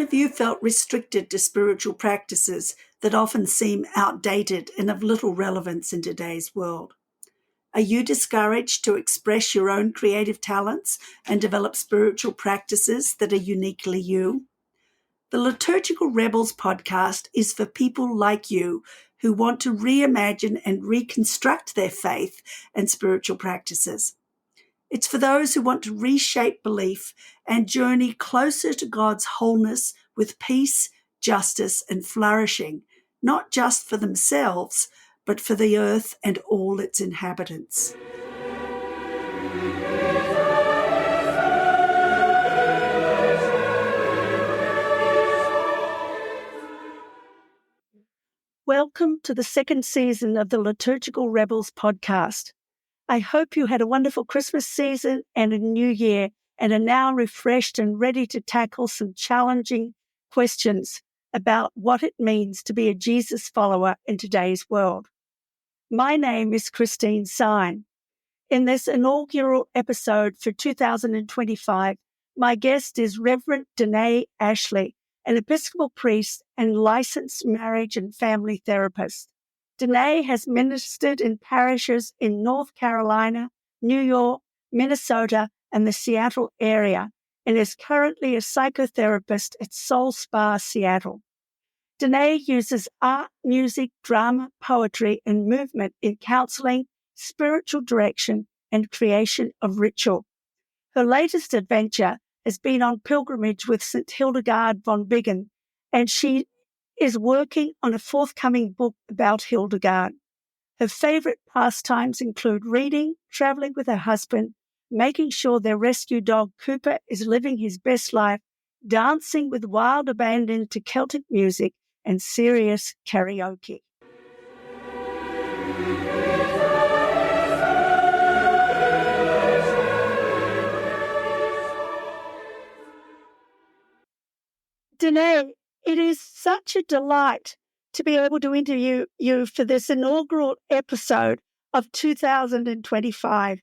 one of you felt restricted to spiritual practices that often seem outdated and of little relevance in today's world? Are you discouraged to express your own creative talents and develop spiritual practices that are uniquely you? The Liturgical Rebels podcast is for people like you who want to reimagine and reconstruct their faith and spiritual practices. It's for those who want to reshape belief and journey closer to God's wholeness with peace, justice, and flourishing, not just for themselves, but for the earth and all its inhabitants. Welcome to the second season of the Liturgical Rebels podcast. I hope you had a wonderful Christmas season and a new year and are now refreshed and ready to tackle some challenging questions about what it means to be a Jesus follower in today's world. My name is Sine. In this inaugural episode for 2025, my guest is Reverend Danae Ashley, an Episcopal priest and licensed marriage and family therapist. Danae has ministered in parishes in North Carolina, New York, Minnesota, and the Seattle area, and is currently a psychotherapist at Soul Spa Seattle. Danae uses art, music, drama, poetry, and movement in counseling, spiritual direction, and creation of ritual. Her latest adventure has been on pilgrimage with St. Hildegard von Bingen, and she is working on a forthcoming book about Hildegard. Her favorite pastimes include reading, traveling with her husband, making sure their rescue dog Cooper is living his best life, dancing with wild abandon to Celtic music, and serious karaoke. Danae, it is such a delight to be able to interview you for this inaugural episode of 2025.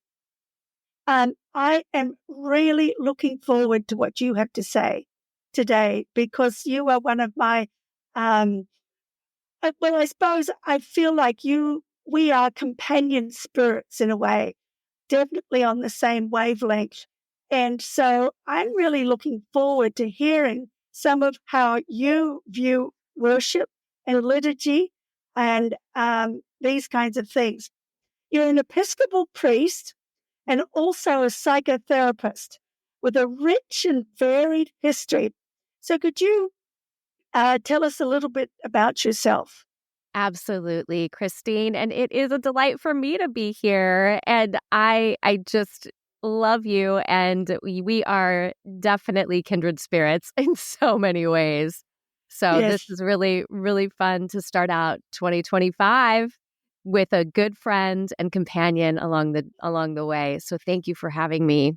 I am really looking forward to what you have to say today because you are one of my, I suppose I feel like we are companion spirits in a way, definitely on the same wavelength. And so I'm really looking forward to hearing some of how you view worship and liturgy and these kinds of things. You're an Episcopal priest and also a psychotherapist with a rich and varied history. So could you tell us a little bit about yourself? Absolutely, Christine. And it is a delight for me to be here. And I just love you. And we are definitely kindred spirits in so many ways. So Yes. This is really, really fun to start out 2025 with a good friend and companion along the way. So thank you for having me.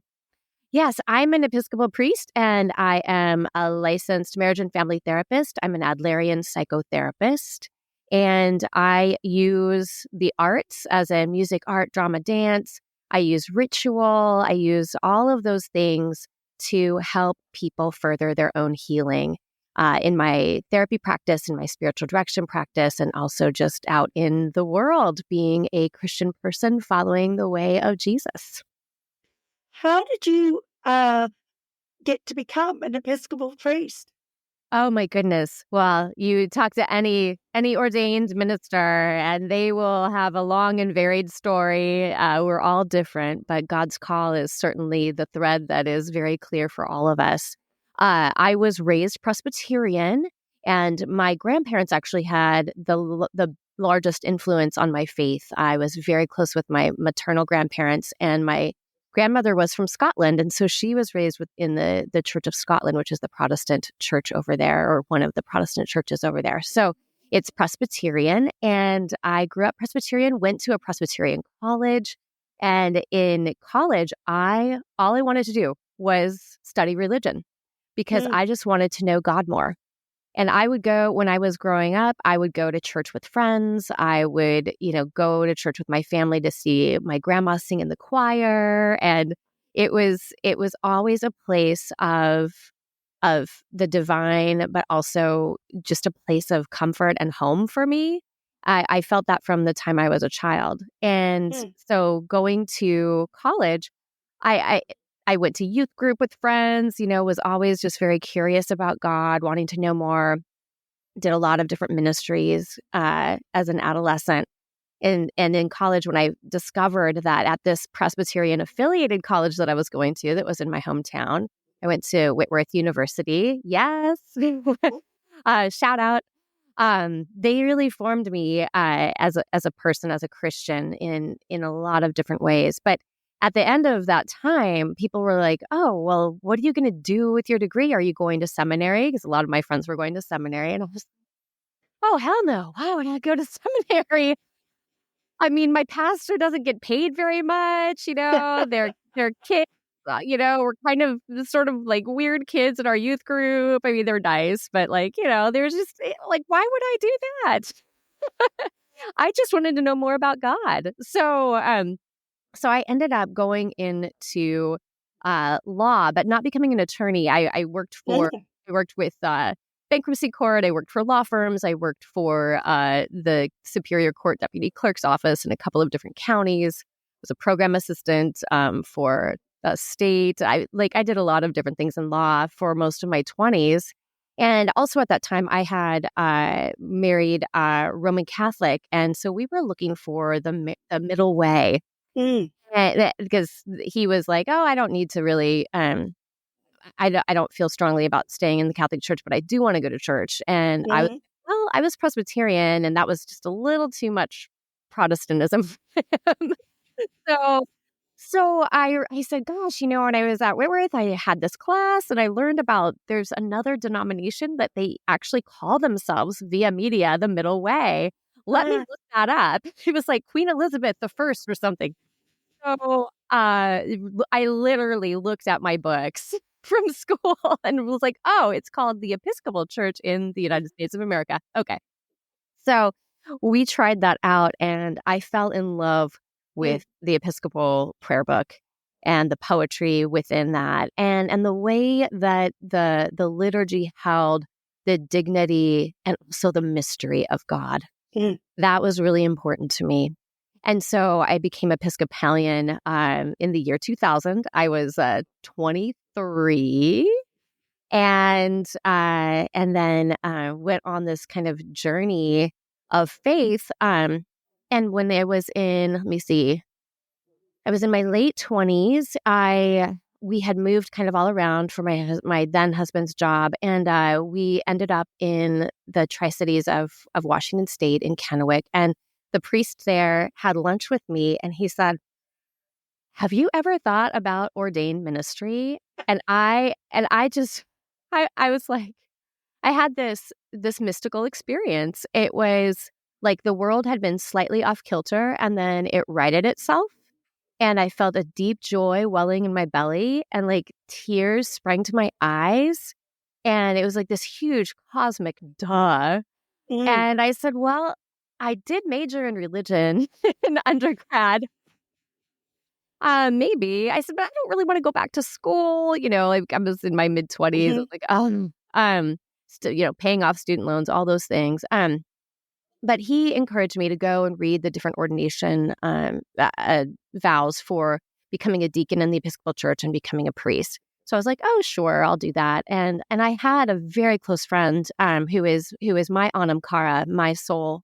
Yes, I'm an Episcopal priest and I am a licensed marriage and family therapist. I'm an Adlerian psychotherapist. And I use the arts as in music, art, drama, dance. I use ritual. I use all of those things to help people further their own healing in my therapy practice, in my spiritual direction practice, and also just out in the world being a Christian person following the way of Jesus. How did you get to become an Episcopal priest? Oh my goodness. Well, you talk to any ordained minister and they will have a long and varied story. We're all different, but God's call is certainly the thread that is very clear for all of us. I was raised Presbyterian and my grandparents actually had the largest influence on my faith. I was very close with my maternal grandparents and my grandmother was from Scotland, and so she was raised in the Church of Scotland, which is the Protestant church over there, or one of the Protestant churches over there. So it's Presbyterian, and I grew up Presbyterian, went to a Presbyterian college, and in college, all I wanted to do was study religion because I just wanted to know God more. And I would go, when I was growing up, I would go to church with friends. I would, go to church with my family to see my grandma sing in the choir. And it was always a place of the divine, but also just a place of comfort and home for me. I felt that from the time I was a child. And so going to college, I went to youth group with friends, was always just very curious about God, wanting to know more, did a lot of different ministries as an adolescent. And in college, when I discovered that at this Presbyterian affiliated college that I was going to, that was in my hometown, I went to Whitworth University. Yes. Shout out. They really formed me as a person, as a Christian in a lot of different ways. But at the end of that time, people were like, oh, well, what are you going to do with your degree? Are you going to seminary? Because a lot of my friends were going to seminary. And I was, oh, hell no. Why would I go to seminary? I mean, my pastor doesn't get paid very much, they're kids, we're kind of sort of like weird kids in our youth group. I mean, they're nice, but there's just like, why would I do that? I just wanted to know more about God. So I ended up going into law, but not becoming an attorney. I worked with bankruptcy court. I worked for law firms. I worked for the Superior Court Deputy Clerk's office in a couple of different counties. I was a program assistant for a state. I did a lot of different things in law for most of my 20s. And also at that time, I had married a Roman Catholic. And so we were looking for the middle way. Because he was like, oh, I don't need to really, I don't feel strongly about staying in the Catholic Church, but I do want to go to church. And I was Presbyterian, and that was just a little too much Protestantism. So I said, gosh, when I was at Whitworth, I had this class and I learned about there's another denomination that they actually call themselves via media, the middle way. Let me look that up. It was like Queen Elizabeth I or something. So I literally looked at my books from school and was like, oh, it's called the Episcopal Church in the United States of America. Okay. So we tried that out and I fell in love with the Episcopal prayer book and the poetry within that and the way that the liturgy held the dignity and also the mystery of God. That was really important to me. And so I became Episcopalian in the year 2000. I was 23 and then went on this kind of journey of faith. And when I was in, I was in my late 20s. We had moved kind of all around for my then husband's job, and we ended up in the Tri-Cities of Washington State in Kennewick. And the priest there had lunch with me, and he said, have you ever thought about ordained ministry? And I was like, I had this mystical experience. It was like the world had been slightly off kilter, and then it righted itself. And I felt a deep joy welling in my belly, and like tears sprang to my eyes. And it was like this huge cosmic duh. And I said, well, I did major in religion in undergrad. Maybe. I said, but I don't really want to go back to school. Like I was in my mid-20s. I was like, paying off student loans, all those things. But he encouraged me to go and read the different ordination vows for becoming a deacon in the Episcopal Church and becoming a priest. So I was like, oh, sure, I'll do that. And I had a very close friend who is my Anam Cara, my soul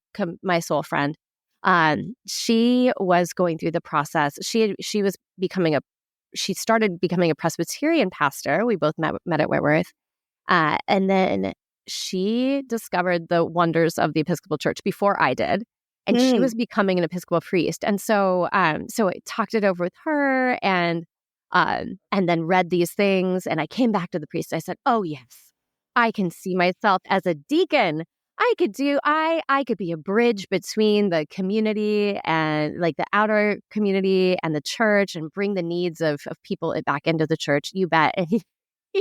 friend. She was going through the process. She started becoming a Presbyterian pastor. We both met at Whitworth. And then she discovered the wonders of the Episcopal Church before I did. And she was becoming an Episcopal priest. And so I talked it over with her and then read these things. And I came back to the priest. I said, oh, yes, I can see myself as a deacon. I could be a bridge between the community and like the outer community and the church and bring the needs of people back into the church. You bet. And he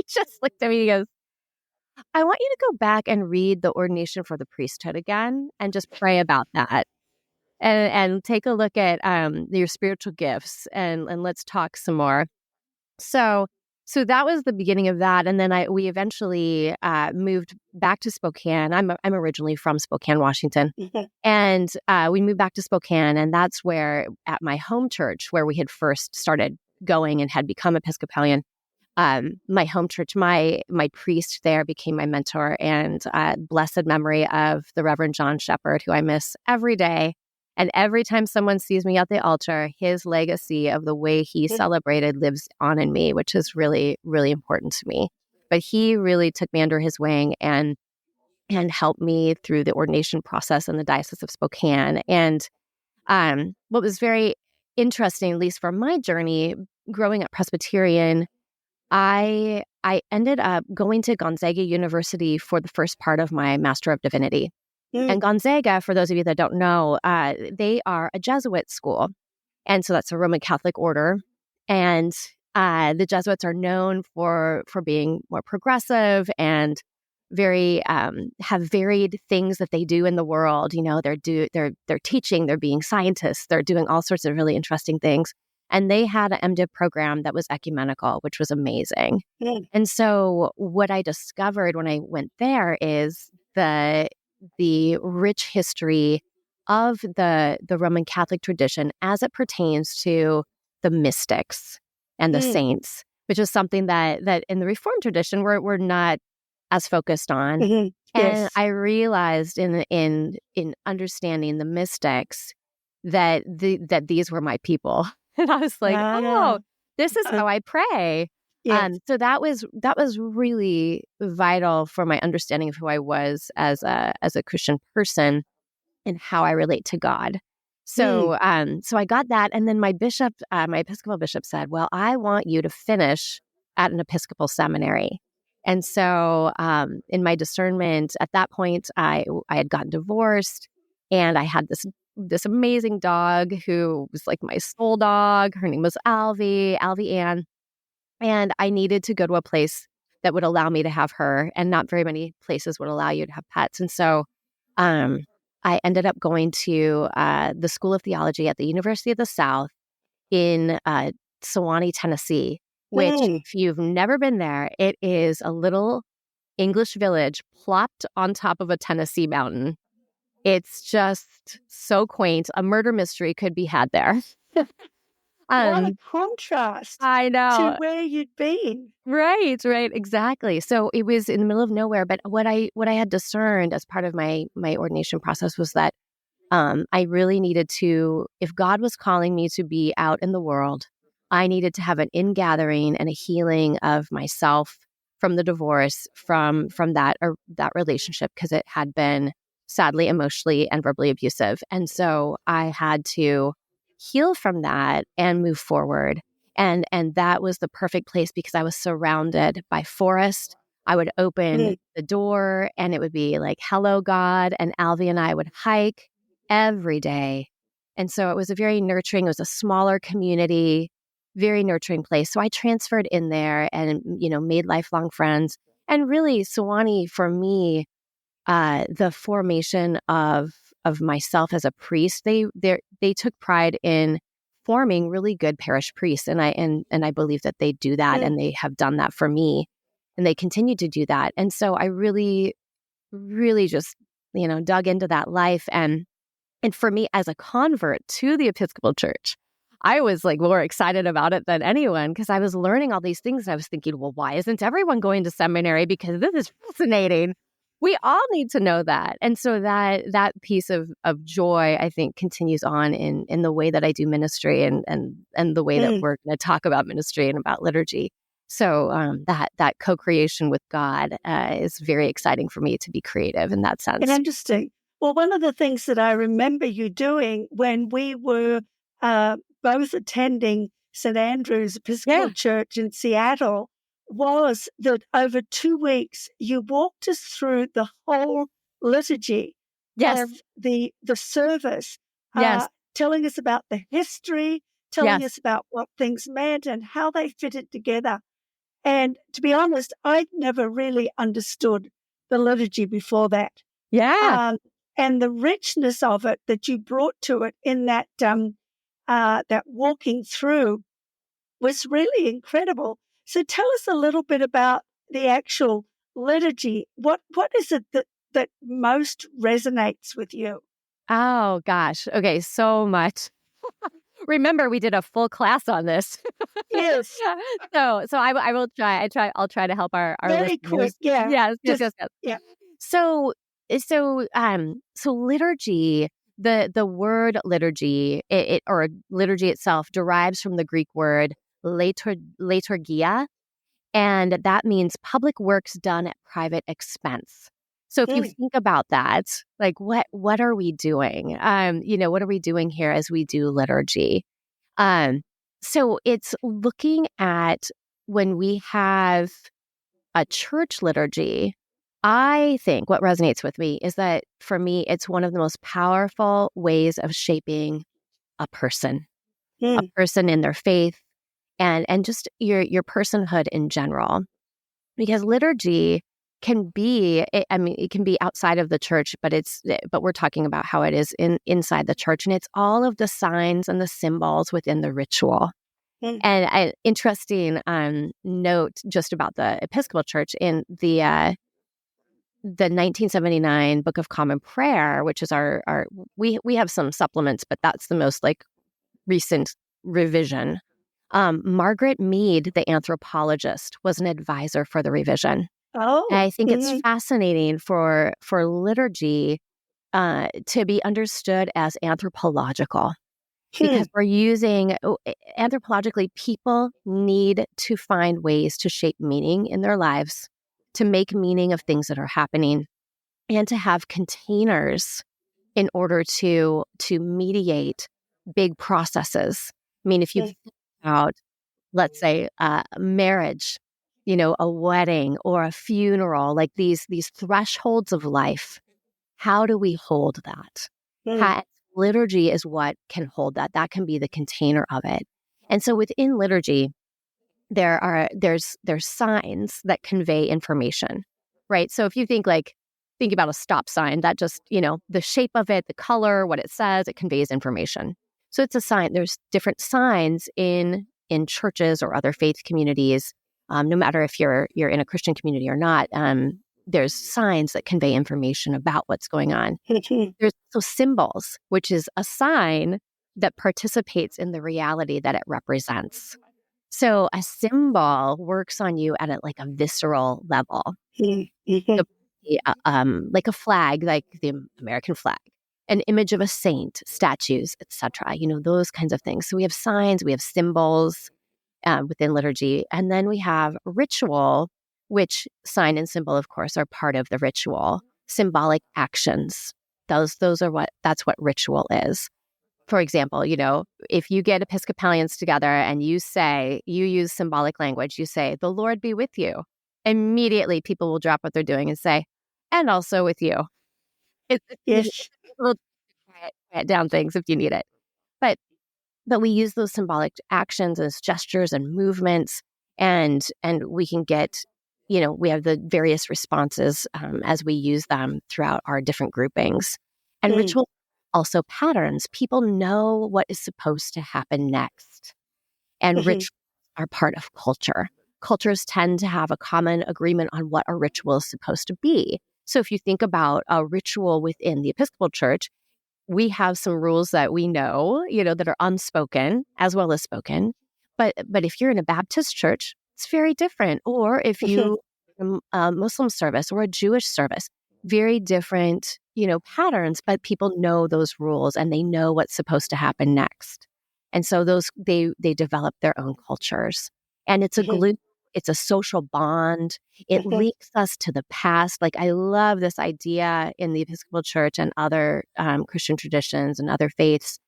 just looked at me and he goes, I want you to go back and read the ordination for the priesthood again and just pray about that. And take a look at your spiritual gifts and let's talk some more. So So that was the beginning of that, and then we eventually moved back to Spokane. I'm originally from Spokane, Washington, and we moved back to Spokane, and that's where at my home church, where we had first started going and had become Episcopalian. My home church, my priest there became my mentor, and blessed memory of the Reverend John Shepherd, who I miss every day. And every time someone sees me at the altar, his legacy of the way he celebrated lives on in me, which is really, really important to me. But he really took me under his wing and helped me through the ordination process in the Diocese of Spokane. And what was very interesting, at least for my journey, growing up Presbyterian, I ended up going to Gonzaga University for the first part of my Master of Divinity. And Gonzaga, for those of you that don't know, they are a Jesuit school. And so that's a Roman Catholic order. And the Jesuits are known for being more progressive and very have varied things that they do in the world. You know, they're teaching, they're being scientists, they're doing all sorts of really interesting things. And they had an MDiv program that was ecumenical, which was amazing. And so what I discovered when I went there is the rich history of the Roman Catholic tradition as it pertains to the mystics and the saints, which is something that in the Reformed tradition we're not as focused on. Yes. And I realized in understanding the mystics that these were my people. And I was like, oh, this is how I pray. Yes. So that was really vital for my understanding of who I was as a Christian person and how I relate to God. So so I got that, and then my Episcopal bishop said, "Well, I want you to finish at an Episcopal seminary." And so in my discernment at that point, I had gotten divorced, and I had this amazing dog who was like my soul dog. Her name was Alvie Ann. And I needed to go to a place that would allow me to have her, and not very many places would allow you to have pets. And so I ended up going to the School of Theology at the University of the South in Sewanee, Tennessee, which if you've never been there, it is a little English village plopped on top of a Tennessee mountain. It's just so quaint. A murder mystery could be had there. What a contrast I know. to where you'd been. Right, exactly. So it was in the middle of nowhere. But what I had discerned as part of my ordination process was that I really needed to, if God was calling me to be out in the world, I needed to have an ingathering and a healing of myself from the divorce, from that relationship, because it had been sadly emotionally and verbally abusive. And so I had to heal from that and move forward. And that was the perfect place because I was surrounded by forest. I would open the door and it would be like, hello, God. And Alvie and I would hike every day. And so it was a very nurturing, it was a smaller community, very nurturing place. So I transferred in there and, made lifelong friends. And really, Sewanee, for me, the formation of myself as a priest, they took pride in forming really good parish priests, and I believe that they do that, and they have done that for me, and they continue to do that. And so I really, really just dug into that life, and for me as a convert to the Episcopal Church, I was like more excited about it than anyone because I was learning all these things. And I was thinking, well, why isn't everyone going to seminary? Because this is fascinating. We all need to know that. And so that piece of joy, I think, continues on in the way that I do ministry and the way that we're going to talk about ministry and about liturgy. So that co-creation with God is very exciting for me to be creative in that sense. And interesting. Well, one of the things that I remember you doing when we were both attending St. Andrew's Episcopal Church in Seattle was that over 2 weeks, you walked us through the whole liturgy of the service, telling us about the history, telling us about what things meant and how they fitted together. And to be honest, I'd never really understood the liturgy before that. And the richness of it that you brought to it in that walking through was really incredible. So tell us a little bit about the actual liturgy. What is it that most resonates with you? Oh, gosh. Okay, so much. Remember, we did a full class on this. Yes. So I will try. I'll try to help our Very quick. listeners. Yeah. Yes. Yeah. So so liturgy, the word liturgy, or liturgy itself derives from the Greek word liturgia, and that means public works done at private expense. So if you Mm. think about that, like what are we doing? What are we doing here as we do liturgy? So it's looking at when we have a church liturgy. I think what resonates with me is that for me, it's one of the most powerful ways of shaping a person Mm. in their faith, and just your personhood in general. Because liturgy can be, it can be outside of the church, but we're talking about how it is inside the church, and it's all of the signs and the symbols within the ritual. Mm. And an interesting note just about the Episcopal Church in the 1979 Book of Common Prayer, which is our we have some supplements, but that's the most like recent revision. Margaret Mead, the anthropologist, was an advisor for the revision. And Oh. I think it's Mm-hmm. fascinating for liturgy to be understood as anthropological, because we're using anthropologically, people need to find ways to shape meaning in their lives, to make meaning of things that are happening, and to have containers in order to mediate big processes. I mean, if you think about, let's say, marriage, a wedding or a funeral, like these thresholds of life, how do we hold that? Mm. Liturgy is what can hold that. That can be the container of it. And so within liturgy, there's signs that convey information, right? So if you think about a stop sign, that just, the shape of it, the color, what it says, it conveys information. So it's a sign. There's different signs in churches or other faith communities, no matter if you're in a Christian community or not. There's signs that convey information about what's going on. There's also symbols, which is a sign that participates in the reality that it represents. So a symbol works on you at like a visceral level. Mm-hmm. Like a flag, like the American flag, an image of a saint, statues, etc. Those kinds of things. So we have signs, we have symbols within liturgy, and then we have ritual, which sign and symbol, of course, are part of the ritual. Symbolic actions. That's what ritual is. For example, if you get Episcopalians together and you use symbolic language, you say, "The Lord be with you." Immediately, people will drop what they're doing and say, "And also with you." It's Yes. a little quiet down things if you need it. But we use those symbolic actions as gestures and movements, and we can get, we have the various responses as we use them throughout our different groupings. And ritual also patterns. People know what is supposed to happen next. And rituals are part of culture. Cultures tend to have a common agreement on what a ritual is supposed to be. So if you think about a ritual within the Episcopal Church, we have some rules that we know, that are unspoken as well as spoken. But if you're in a Baptist church, it's very different. Or if you a Muslim service or a Jewish service, very different, patterns, but people know those rules and they know what's supposed to happen next. And so they develop their own cultures. And it's a glue, it's a social bond. It links us to the past. Like, I love this idea in the Episcopal Church and other Christian traditions and other faiths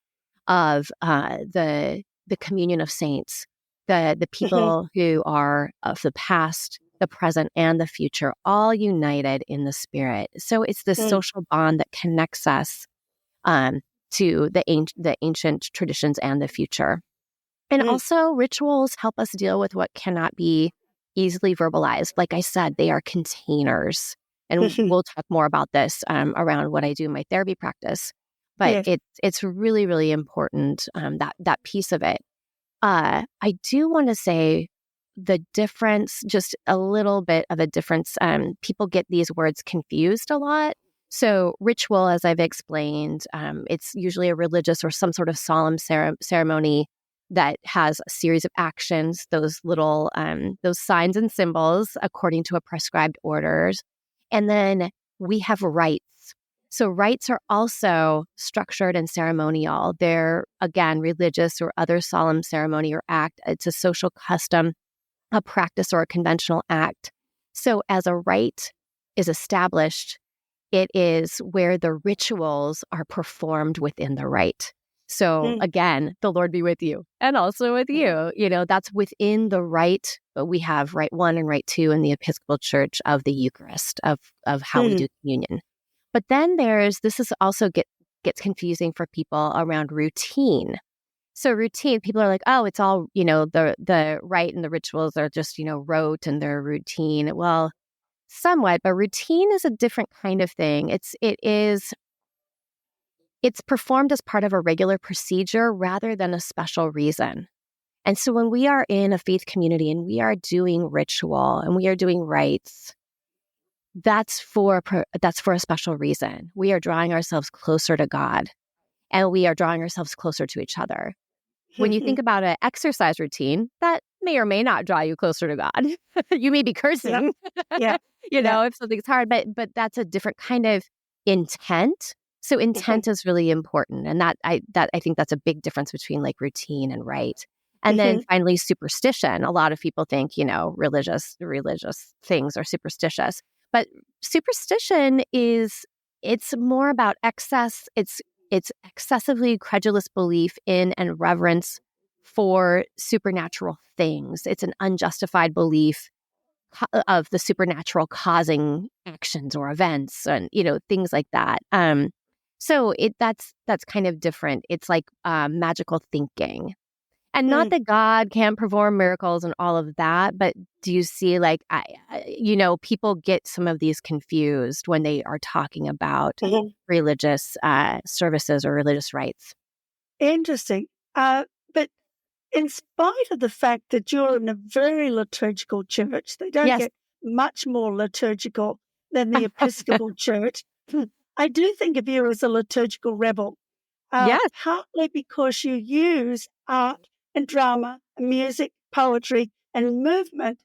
of the communion of saints, the people who are of the past, the present, and the future, all united in the Spirit. So it's this social bond that connects us to the ancient traditions and the future. And also, rituals help us deal with what cannot be easily verbalized. Like I said, they are containers. And we'll talk more about this around what I do in my therapy practice. But it's really, really important, that piece of it. I do want to say the difference, just a little bit of a difference. People get these words confused a lot. So ritual, as I've explained, it's usually a religious or some sort of solemn ceremony that has a series of actions, those little those signs and symbols according to a prescribed orders. And then we have rites. So rites are also structured and ceremonial. They're, again, religious or other solemn ceremony or act. It's a social custom, a practice, or a conventional act. So as a rite is established, it is where the rituals are performed within the rite. So again, the Lord be with you and also with you. That's within the rite. We have rite 1 and rite 2 in the Episcopal Church of the Eucharist, of how we do communion. But then this is also gets confusing for people around routine. So routine, people are like, oh, it's all, the rite and the rituals are just, rote and they're routine. Well, somewhat, but routine is a different kind of thing. It's performed as part of a regular procedure rather than a special reason. And so when we are in a faith community and we are doing ritual and we are doing rites, that's for a special reason. We are drawing ourselves closer to God, and we are drawing ourselves closer to each other. When you think about an exercise routine, that may or may not draw you closer to God. You may be cursing, if something's hard, but that's a different kind of intent. So intent is really important, and I think that's a big difference between like routine and rite. And then finally, superstition. A lot of people think religious things are superstitious. But superstition it's more about excess. It's excessively credulous belief in and reverence for supernatural things. It's an unjustified belief of the supernatural causing actions or events and, things like that. So that's kind of different. It's like magical thinking. And not that God can't perform miracles and all of that, but do you see people get some of these confused when they are talking about religious services or religious rites. Interesting. But in spite of the fact that you're in a very liturgical church, they don't get much more liturgical than the Episcopal Church. I do think of you as a liturgical rebel. Partly because you use art and drama, music, poetry, and movement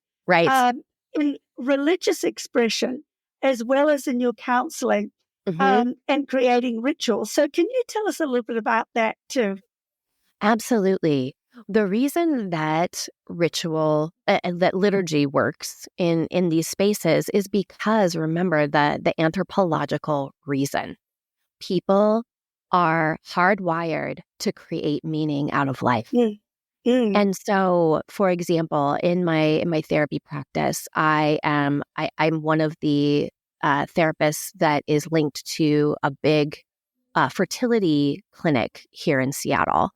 in religious expression, as well as in your counseling and creating rituals. So can you tell us a little bit about that too? Absolutely. The reason that ritual, that liturgy works in these spaces is because, remember, the anthropological reason. People are hardwired to create meaning out of life. And so, for example, in my therapy practice, I'm one of the therapists that is linked to a big fertility clinic here in Seattle.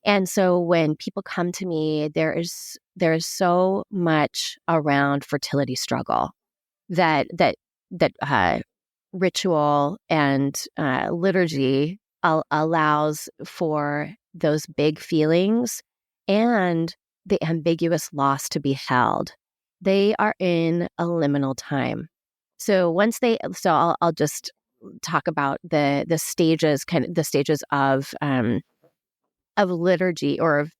And so when people come to me, there is so much around fertility struggle that ritual and liturgy allows for those big feelings and the ambiguous loss to be held. They are in a liminal time. So I'll just talk about the stages of liturgy or of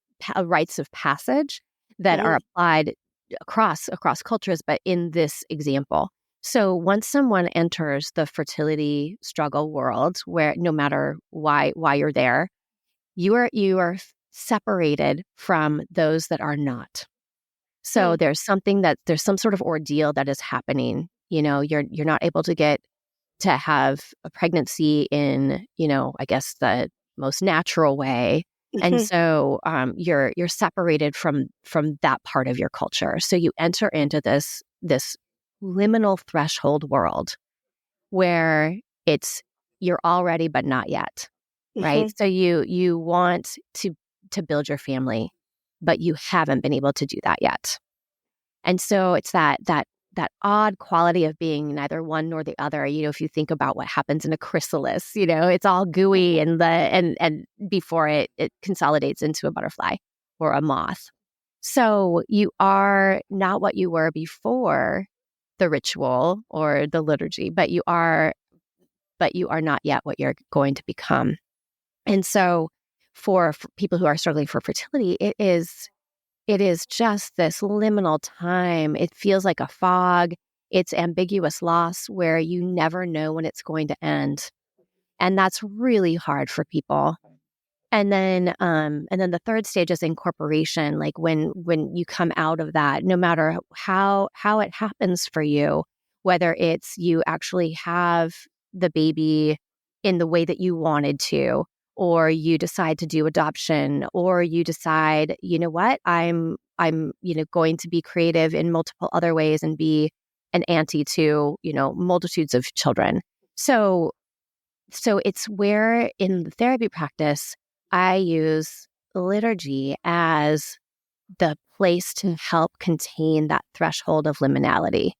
rites of passage that are applied across cultures, but in this example. So once someone enters the fertility struggle world, where no matter why you're there, you are separated from those that are not. So there's some sort of ordeal that is happening. You're not able to have a pregnancy in, I guess the most natural way. And so you're separated from that part of your culture. So you enter into this liminal threshold world where you're all ready but not yet, right? So you want to build your family, but you haven't been able to do that yet. And so it's that odd quality of being neither one nor the other. If you think about what happens in a chrysalis, it's all gooey and before it consolidates into a butterfly or a moth. So you are not what you were before the ritual or the liturgy, but you are not yet what you're going to become. And so for people who are struggling for fertility, it is just this liminal time. It feels like a fog. It's ambiguous loss where you never know when it's going to end. And that's really hard for people. And then the third stage is incorporation. Like when you come out of that, no matter how it happens for you, whether it's you actually have the baby in the way that you wanted to, or you decide to do adoption, or you decide, you know what, I'm going to be creative in multiple other ways and be an auntie to, multitudes of children. So it's where in the therapy practice, I use liturgy as the place to help contain that threshold of liminality,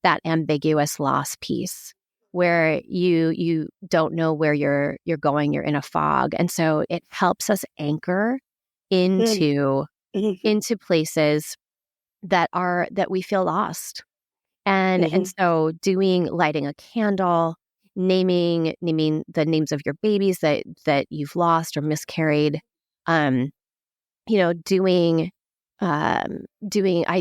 that ambiguous loss piece where you don't know where you're going, you're in a fog. And so it helps us anchor into places that we feel lost. And so lighting a candle, naming the names of your babies that you've lost or miscarried, I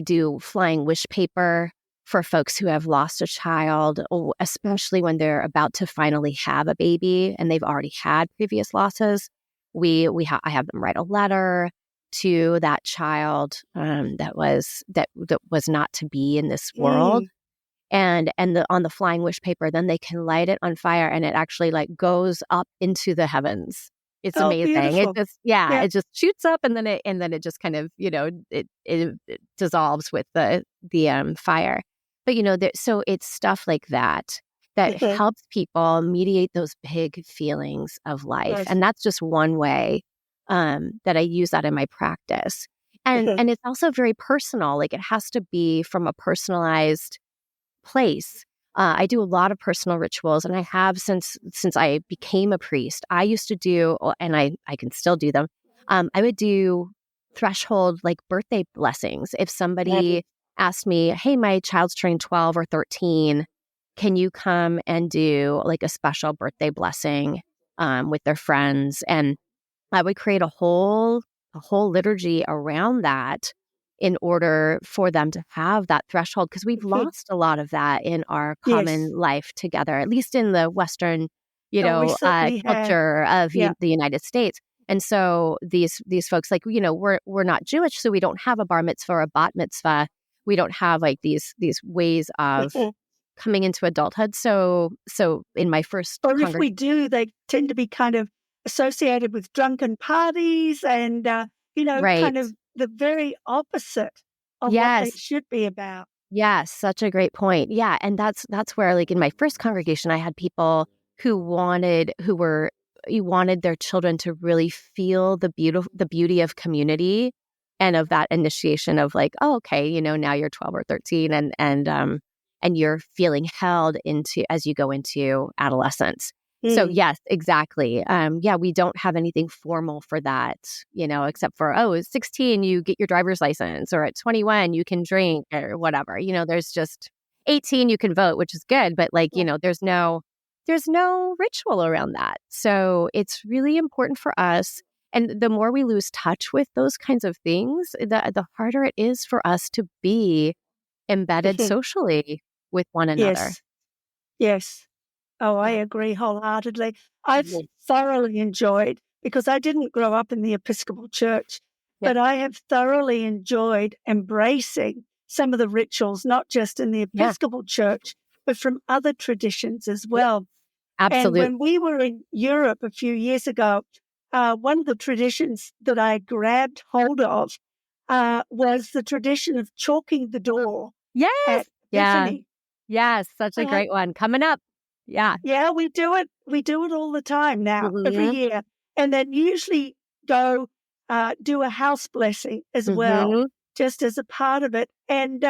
do flying wish paper for folks who have lost a child, especially when they're about to finally have a baby and they've already had previous losses. I have them write a letter to that child that was not to be in this world. And on the flying wish paper, then they can light it on fire, and it actually goes up into the heavens. It's amazing. Beautiful. It just shoots up, and then it just kind of it dissolves with the fire. But so it's stuff like that helps people mediate those big feelings of life, Yes. and that's just one way that I use that in my practice. And it's also very personal. Like it has to be from a personalized place. I do a lot of personal rituals, and I have since I became a priest. I used to do, and I can still do them. I would do threshold birthday blessings. If somebody asked me, "Hey, my child's turning 12 or 13, can you come and do a special birthday blessing with their friends?" And I would create a whole liturgy around that in order for them to have that threshold, because we've lost a lot of that in our common life together, at least in the Western, culture of the United States. And so these folks, we're not Jewish, so we don't have a bar mitzvah or a bat mitzvah. We don't have these ways of coming into adulthood. So in my first if we do, they tend to be kind of associated with drunken parties and, kind of the very opposite of what they should be about. Yes, such a great point. Yeah, and that's where in my first congregation, I had people who wanted their children to really feel the beauty of community and of that initiation of oh, okay, now you're 12 or 13 and you're feeling held into as you go into adolescence. So yes, exactly. We don't have anything formal for that, except for, at 16, you get your driver's license, or at 21, you can drink or whatever. There's just 18, you can vote, which is good. But there's no ritual around that. So it's really important for us. And the more we lose touch with those kinds of things, the harder it is for us to be embedded socially with one another. Yes. Oh, I agree wholeheartedly. I've thoroughly enjoyed, because I didn't grow up in the Episcopal Church, but I have thoroughly enjoyed embracing some of the rituals, not just in the Episcopal Church, but from other traditions as well. Absolutely. And when we were in Europe a few years ago, one of the traditions that I grabbed hold of was the tradition of chalking the door at Epiphany. Yes, such a great one. Coming up. Yeah. Yeah, we do it. We do it all the time now, every year. And then usually go do a house blessing as well, just as a part of it. And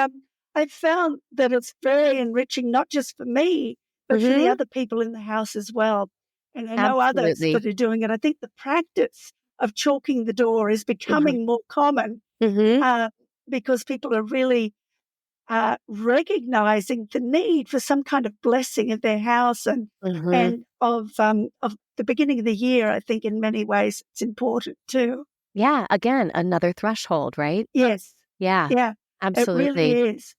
I found that it's very enriching, not just for me, but for the other people in the house as well. And I know others that are doing it. I think the practice of chalking the door is becoming more common because people are really recognizing the need for some kind of blessing in their house and of the beginning of the year. I think in many ways it's important too. Yeah, again, another threshold, right? Yes. Yeah, Yeah, absolutely. it really is.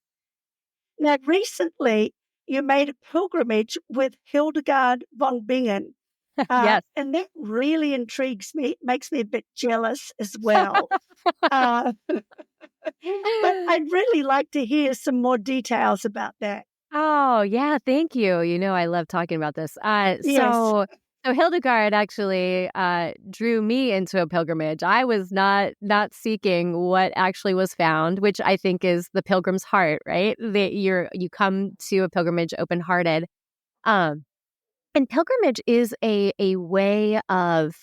Now, recently you made a pilgrimage with Hildegard von Bingen. Yes. And that really intrigues me, makes me a bit jealous as well. But I'd really like to hear some more details about that. Oh, yeah, thank you. I love talking about this. Yes. So Hildegard actually drew me into a pilgrimage. I was not seeking what actually was found, which I think is the pilgrim's heart, right? That you come to a pilgrimage open-hearted. And pilgrimage is a way of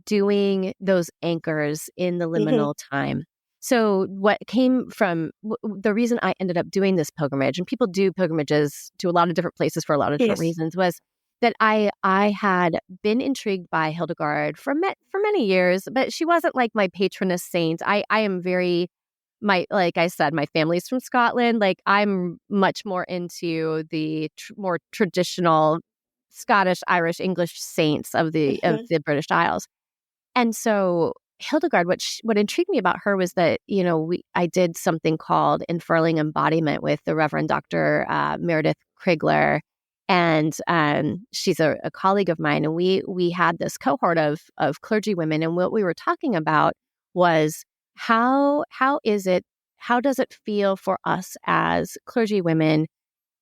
doing those anchors in the liminal time. So what came from the reason I ended up doing this pilgrimage, and people do pilgrimages to a lot of different places for a lot of different reasons, was that I had been intrigued by Hildegard for many years, but she wasn't like my patroness saint. I am very like I said, my family's from Scotland. Like I'm much more into the more traditional Scottish, Irish, English saints of the British Isles. And so Hildegard, what intrigued me about her was that, I did something called Unfurling Embodiment with the Reverend Dr. Meredith Krigler. And she's a colleague of mine. And we had this cohort of clergy women. And what we were talking about was how does it feel for us as clergy women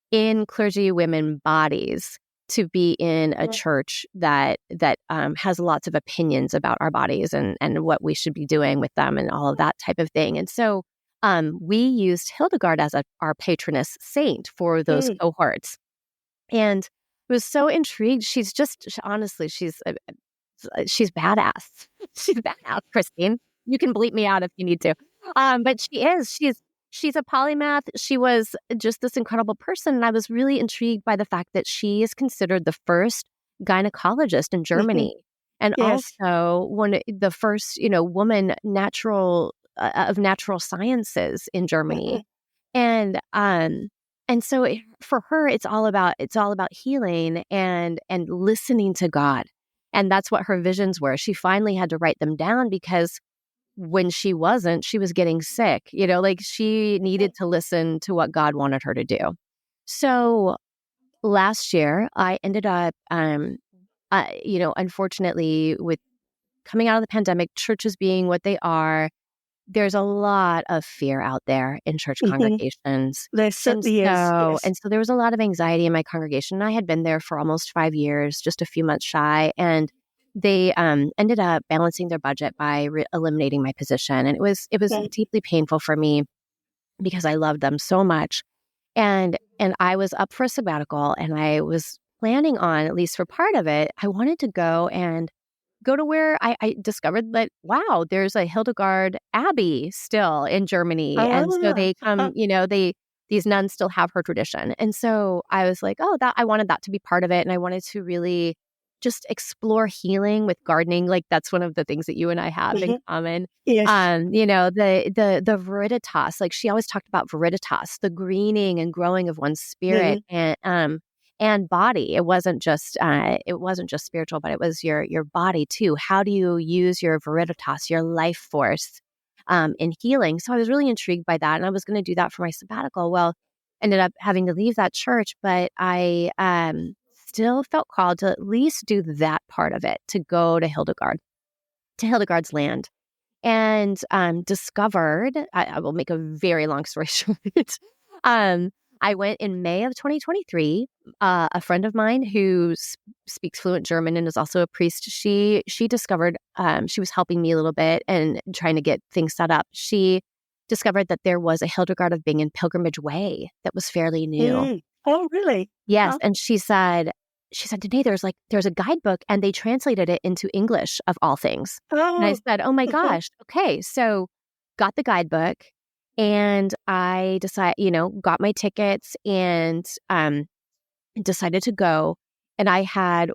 in clergy women bodies to be in a church that has lots of opinions about our bodies and what we should be doing with them and all of that type of thing. And so we used Hildegard as our patroness saint for those cohorts. And I was so intrigued. Honestly, she's badass. She's badass, Christine. You can bleep me out if you need to. But she's a polymath. She was just this incredible person. And I was really intrigued by the fact that she is considered the first gynecologist in Germany. And also the first, woman of natural sciences in Germany. And so for her, it's all about healing and listening to God. And that's what her visions were. She finally had to write them down because when she was getting sick, like she needed to listen to what God wanted her to do. So last year I ended up, unfortunately with coming out of the pandemic, churches being what they are, there's a lot of fear out there in church congregations. There certainly is. Yes. And so there was a lot of anxiety in my congregation. I had been there for almost 5 years, just a few months shy. And they ended up balancing their budget by eliminating my position. And it was deeply painful for me because I loved them so much. And I was up for a sabbatical, and I was planning on, at least for part of it, I wanted to go to where I discovered that, wow, there's a Hildegard Abbey still in Germany. And so they come, these nuns still have her tradition. And so I was like, I wanted that to be part of it. And I wanted to really just explore healing with gardening. Like that's one of the things that you and I have in common. Yes. The viriditas, like she always talked about viriditas, the greening and growing of one's spirit and body. It wasn't just spiritual, but it was your body too. How do you use your viriditas, your life force, in healing? So I was really intrigued by that, and I was going to do that for my sabbatical. Well, ended up having to leave that church, but I still felt called to at least do that part of it, to go to Hildegard's land, and discovered. I will make a very long story short. I went in May of 2023. A friend of mine who speaks fluent German and is also a priest, she discovered, she was helping me a little bit and trying to get things set up. She discovered that there was a Hildegard of Bingen pilgrimage way that was fairly new. Oh, really? Yes. And she said, Danae, there's a guidebook and they translated it into English of all things. And I said, oh my gosh. Okay. So got the guidebook. And I got my tickets and decided to go. And I had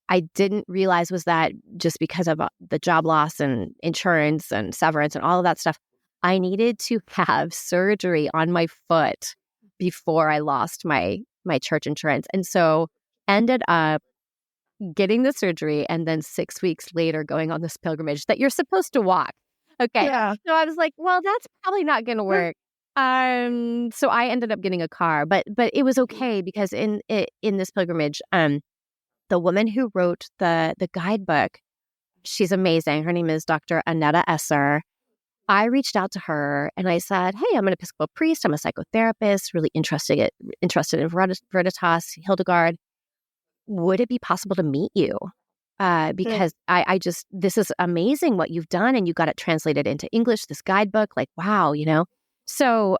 I didn't realize was that just because of the job loss and insurance and severance and all of that stuff, I needed to have surgery on my foot before I lost my church insurance. And so ended up getting the surgery and then 6 weeks later going on this pilgrimage that you're supposed to walk. Okay. Yeah. So I was like, well, that's probably not going to work. So I ended up getting a car, but it was okay because in this pilgrimage, the woman who wrote the guidebook, she's amazing. Her name is Dr. Annetta Esser. I reached out to her and I said, hey, I'm an Episcopal priest. I'm a psychotherapist, really interested in Veritas, Hildegard. Would it be possible to meet you? Because I just, this is amazing what you've done, and you got it translated into English, this guidebook, like, wow, So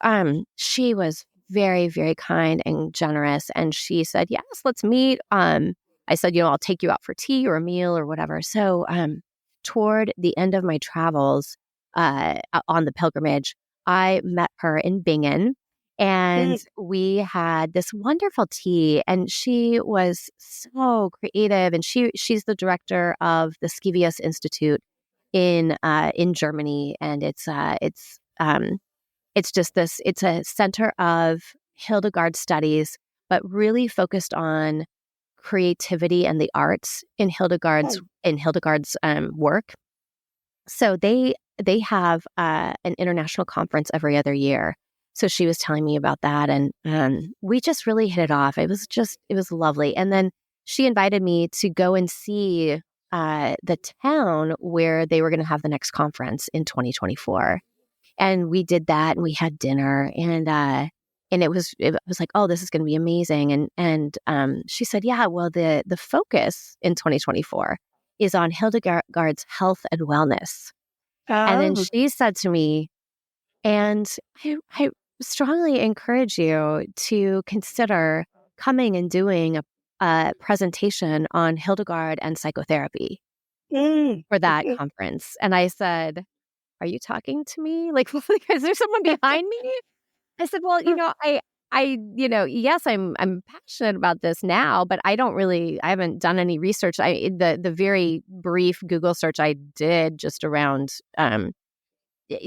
she was very, very kind and generous. And she said, yes, let's meet. I said, I'll take you out for tea or a meal or whatever. So toward the end of my travels on the pilgrimage, I met her in Bingen. And we had this wonderful tea, and she was so creative. And she's the director of the Scivias Institute in Germany, and it's just this. It's a center of Hildegard studies, but really focused on creativity and the arts in Hildegard's work. So they have an international conference every other year. So she was telling me about that, and we just really hit it off. It was lovely. And then she invited me to go and see the town where they were going to have the next conference in 2024. And we did that, and we had dinner, and it was like, oh, this is going to be amazing. And she said, yeah, well, the focus in 2024 is on Hildegard's health and wellness. And then she said to me, and I strongly encourage you to consider coming and doing a presentation on Hildegard and psychotherapy for that conference. And I said, are you talking to me? Like, is there someone behind me? I said, well, yes, I'm passionate about this now, but I haven't done any research. The very brief Google search I did just around,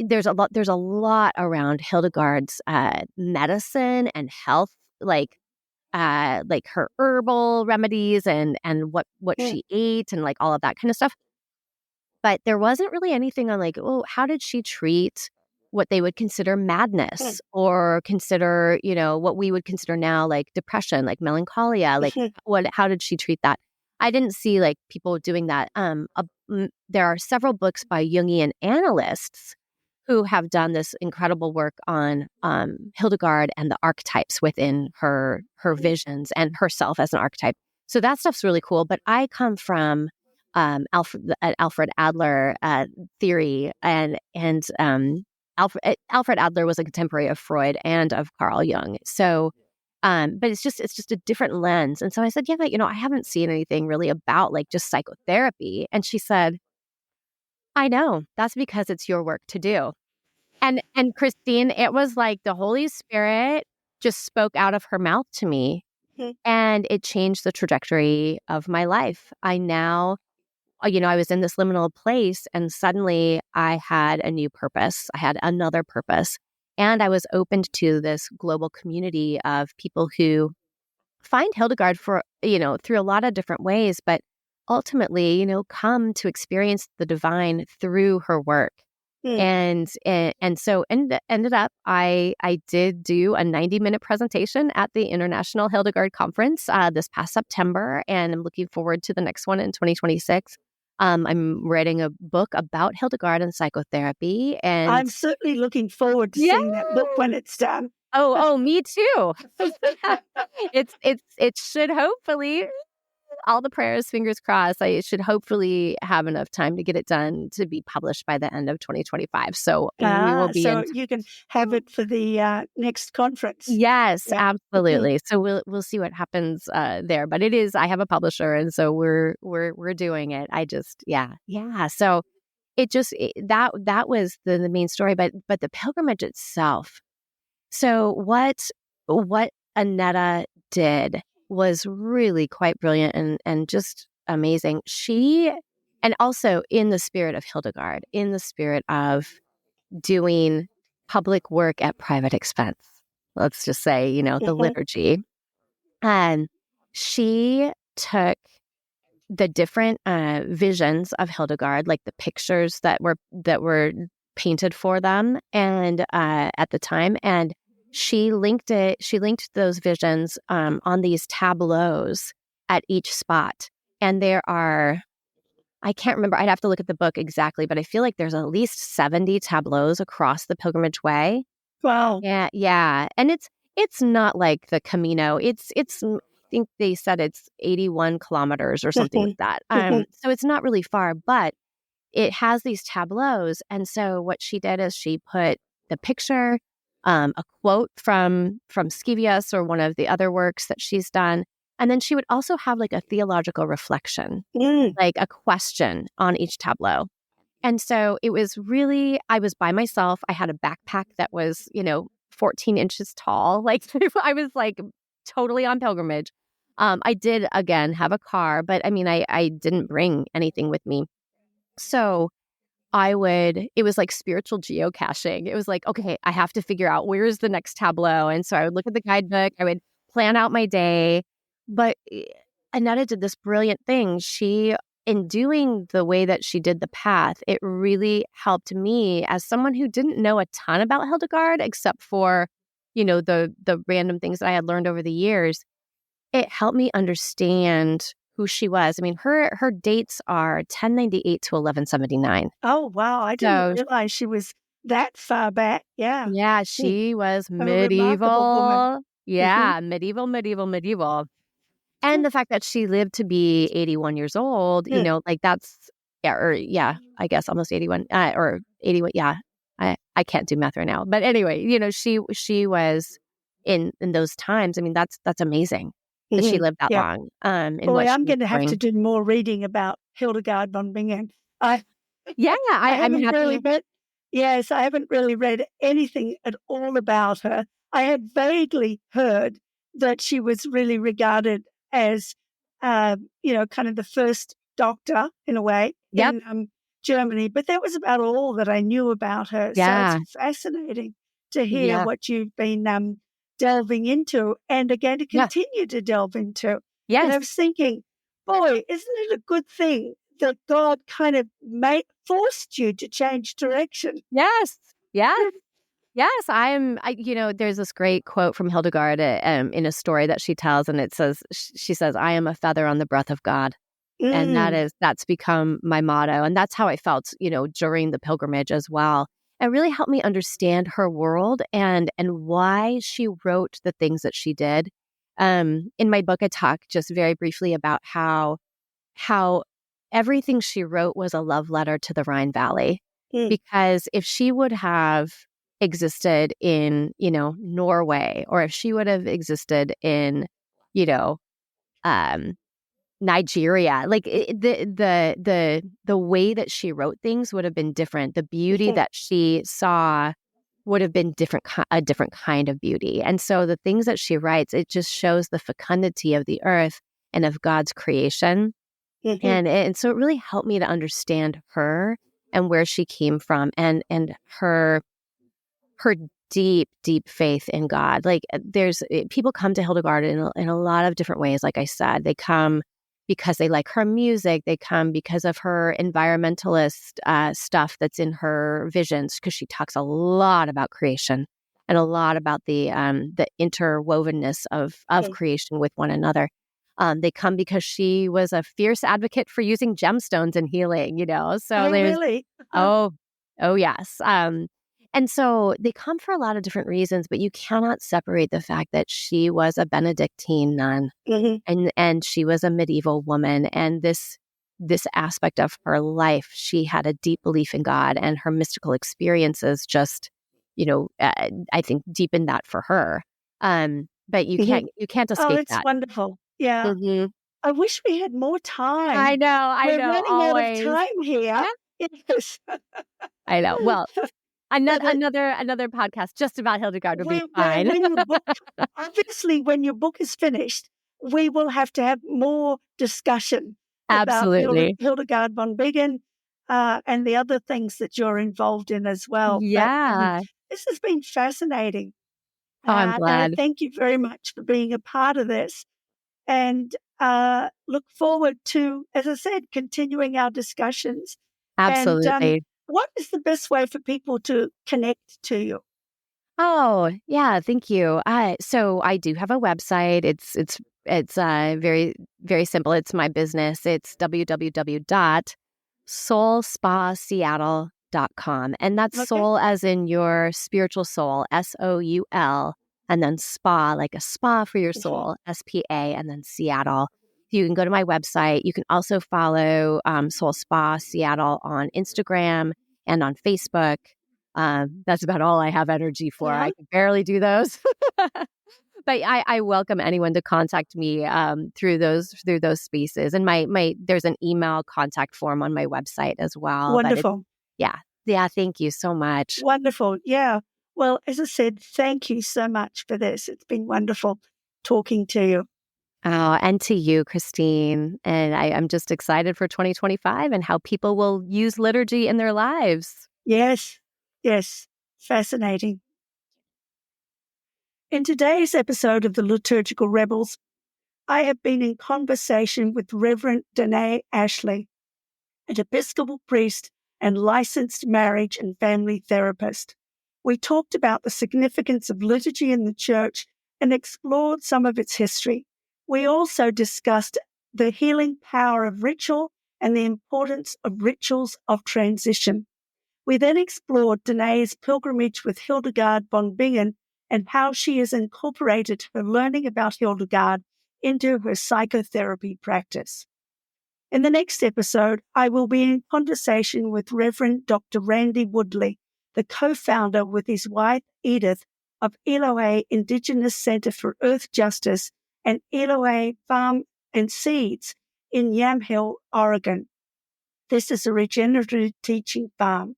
there's a lot around Hildegard's medicine and health, like her herbal remedies and what she ate and like all of that kind of stuff. But there wasn't really anything on like, oh, how did she treat what they would consider madness or consider, what we would consider now like depression, like melancholia, like how did she treat that? I didn't see like people doing that. There are several books by Jungian analysts who have done this incredible work on Hildegard and the archetypes within her visions and herself as an archetype. So that stuff's really cool. But I come from Alfred Adler theory, and Alfred Adler was a contemporary of Freud and of Carl Jung. So, but it's just a different lens. And so I said, yeah, but I haven't seen anything really about like just psychotherapy. And she said, I know, that's because it's your work to do. And Christine, it was like the Holy Spirit just spoke out of her mouth to me, and it changed the trajectory of my life. I now, I was in this liminal place, and suddenly I had a new purpose. I had another purpose, and I was opened to this global community of people who find Hildegard for, through a lot of different ways, but ultimately, come to experience the divine through her work. And so ended up, I did do a 90-minute presentation at the International Hildegard Conference this past September, and I'm looking forward to the next one in 2026. I'm writing a book about Hildegard and psychotherapy, and I'm certainly looking forward to seeing that book when it's done. Oh, me too. It should hopefully, all the prayers, fingers crossed, I should hopefully have enough time to get it done to be published by the end of 2025. So we will be you can have it for the next conference. Yes, absolutely. So we'll see what happens there. But it is, I have a publisher, and so we're doing it. So that was the main story. But the pilgrimage itself. So what Annetta did was really quite brilliant and just amazing. And also in the spirit of Hildegard, in the spirit of doing public work at private expense, let's just say, the liturgy. And she took the different visions of Hildegard, like the pictures that were painted for them and at the time, and she linked those visions on these tableaus at each spot. And there are, I can't remember, I'd have to look at the book exactly, but I feel like there's at least 70 tableaus across the pilgrimage way. Wow. Yeah. And it's not like the Camino. It's I think they said it's 81 kilometers or something like that. So it's not really far, but it has these tableaus. And so what she did is she put the picture, a quote from Scivias or one of the other works that she's done. And then she would also have like a theological reflection, like a question on each tableau. And so it was really, I was by myself. I had a backpack that was, 14 inches tall. Like I was like totally on pilgrimage. I did, again, have a car, but I mean, I didn't bring anything with me. So it was like spiritual geocaching. It was like, okay, I have to figure out where's the next tableau. And so I would look at the guidebook, I would plan out my day. But Annetta did this brilliant thing. In doing the way that she did the path, it really helped me as someone who didn't know a ton about Hildegard, except for, the random things that I had learned over the years. It helped me understand who she was. I mean, her dates are 1098 to 1179. Oh, wow. I didn't realize she was that far back. Yeah. Yeah, she was A remarkable woman. Yeah, medieval. And the fact that she lived to be 81 years old, like that's, I guess almost 81, or 81. Yeah, I can't do math right now. But anyway, she was in those times. I mean, that's amazing that she lived that long. Boy, I'm going to have to do more reading about Hildegard von Bingen. I'm happy. I haven't really read anything at all about her. I had vaguely heard that she was really regarded as, kind of the first doctor in a way in Germany. But that was about all that I knew about her. Yeah. So it's fascinating to hear what you've been delving into and are going to continue to delve into. Yes. And I was thinking, boy, isn't it a good thing that God kind of forced you to change direction? Yes. Yes, there's this great quote from Hildegard in a story that she tells, and she says, I am a feather on the breath of God. And that's become my motto. And that's how I felt, during the pilgrimage as well. It really helped me understand her world and why she wrote the things that she did. In my book, I talk just very briefly about how everything she wrote was a love letter to the Rhine Valley. Because if she would have existed in, Norway, or if she would have existed in, Nigeria, like the way that she wrote things would have been different. The beauty that she saw would have been a different kind of beauty. And so the things that she writes, it just shows the fecundity of the earth and of God's creation. And so it really helped me to understand her and where she came from and her deep faith in God. Like people come to Hildegard in a lot of different ways. Like I said, they come because they like her music. They come because of her environmentalist stuff that's in her visions, because she talks a lot about creation and a lot about the interwovenness of creation with one another. They come because she was a fierce advocate for using gemstones in healing, So really? Oh, yes. And so they come for a lot of different reasons, but you cannot separate the fact that she was a Benedictine nun and she was a medieval woman. And this aspect of her life, she had a deep belief in God, and her mystical experiences just, I think deepened that for her. But you can't escape that. Oh, it's wonderful. Yeah. I wish we had more time. I know. We're running always. out of time here. Yeah. Yes. I know. Well, another podcast just about Hildegard would be fine. Obviously, when your book is finished, we will have to have more discussion about Absolutely. Hildegard von Bingen and the other things that you're involved in as well. But Yeah. this has been fascinating. Oh, I'm And I glad. thank you very much for being a part of this. And look forward to, as I said, continuing our discussions. And Absolutely. what is the best way for people to connect to you? Oh, yeah, thank you. So I do have a website. It's very very simple. It's my business. It's www.soulspaseattle.com. And that's Okay. soul as in your spiritual soul, SOUL, and then spa like a spa for your Okay. soul, SPA, and then Seattle. You can go to my website. You can also follow Soul Spa Seattle on Instagram and on Facebook. That's about all I have energy for. Uh-huh. I can barely do those. But I welcome anyone to contact me through those spaces. And my there's an email contact form on my website as well. But it's Wonderful. yeah. Thank you so much. Wonderful. Yeah. Well, as I said, thank you so much for this. It's been wonderful talking to you. Oh, and to you, Christine. And I'm just excited for 2025 and how people will use liturgy in their lives. Yes. Yes. Fascinating. In today's episode of the Liturgical Rebels, I have been in conversation with Reverend Danae Ashley, an Episcopal priest and licensed marriage and family therapist. We talked about the significance of liturgy in the church and explored some of its history. We also discussed the healing power of ritual and the importance of rituals of transition. We then explored Danae's pilgrimage with Hildegard von Bingen and how she has incorporated her learning about Hildegard into her psychotherapy practice. In the next episode, I will be in conversation with Reverend Dr. Randy Woodley, the co-founder with his wife Edith of Elohe Indigenous Center for Earth Justice and Elohe Farm and Seeds in Yamhill, Oregon. This is a regenerative teaching farm.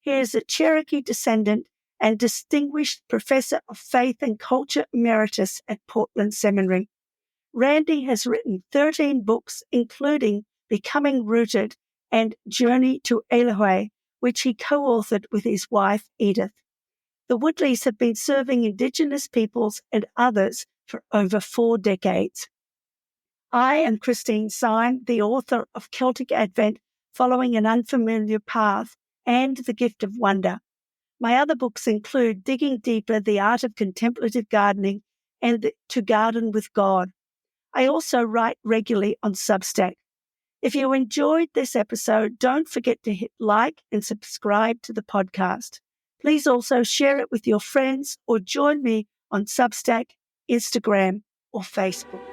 He is a Cherokee descendant and distinguished professor of faith and culture emeritus at Portland Seminary. Randy has written 13 books, including Becoming Rooted and Journey to Elohe, which he co-authored with his wife, Edith. The Woodleys have been serving Indigenous peoples and others for over 4 decades. I am Christine Sine, the author of Celtic Advent, Following an Unfamiliar Path, and The Gift of Wonder. My other books include Digging Deeper, The Art of Contemplative Gardening, and To Garden with God. I also write regularly on Substack. If you enjoyed this episode, don't forget to hit like and subscribe to the podcast. Please also share it with your friends or join me on Substack, Instagram, or Facebook.